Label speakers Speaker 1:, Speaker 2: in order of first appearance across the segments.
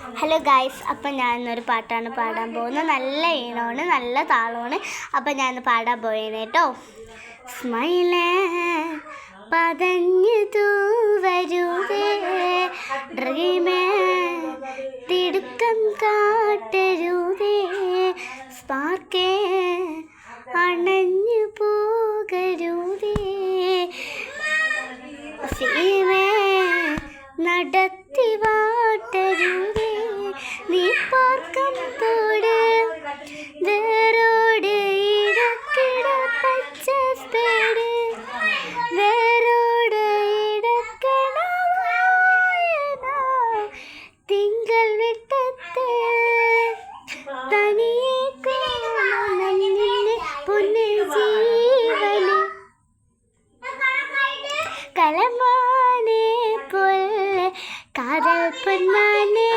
Speaker 1: Hello guys, അപ്പം ഞാനിന്നൊരു പാട്ടാണ് പാടാൻ പോകുന്നത്. നല്ല ഈണമാണ്, നല്ല താളമാണ്. അപ്പം ഞാനിന്ന് പാടാൻ പോയേനെ കേട്ടോ. സ്മൈലേ പതഞ്ഞു തൂവരുതേ, ഡ്രീമേ തിടുക്കം കാട്ടരുതേ, സ്പാർക്കേ അണഞ്ഞു പോകരുതേ, സീമേ നടത്തി വാട്ടരുതേ, നീ പാർക്കം തോട് വേരോട് ഇടക്കിട പച്ച സ്പേഡ്, വേരോട് ഇടക്കണ തിങ്കൾ വിട്ടത്തെ തനിയെ പൊന്നു ജീവന് കലമാനെ പോലെ കാതൽ പൊന്മാനെ,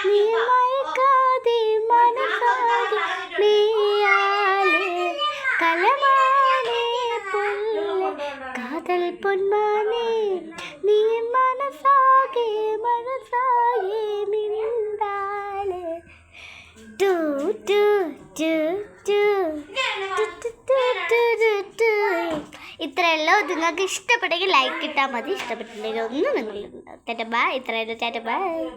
Speaker 1: നീ മയക്കാതെ മനസാതെ നീയാലേ, കലമാനെ പോലെ കാതൽ പൊന്മാനെ, നീ മനസാകെ മിണ്ടാലേ. ടു ടു ടു ടു ഇത്രയല്ലോ. നിങ്ങൾക്ക് ഇഷ്ടപ്പെട്ടെങ്കിൽ ലൈക്ക് ഇട്ടാൽ മതി, ഇഷ്ടപ്പെട്ടിട്ടുണ്ടെങ്കിൽ ഒന്നും നിങ്ങൾ ബൈ. ഇത്രയല്ലോ, ബൈ.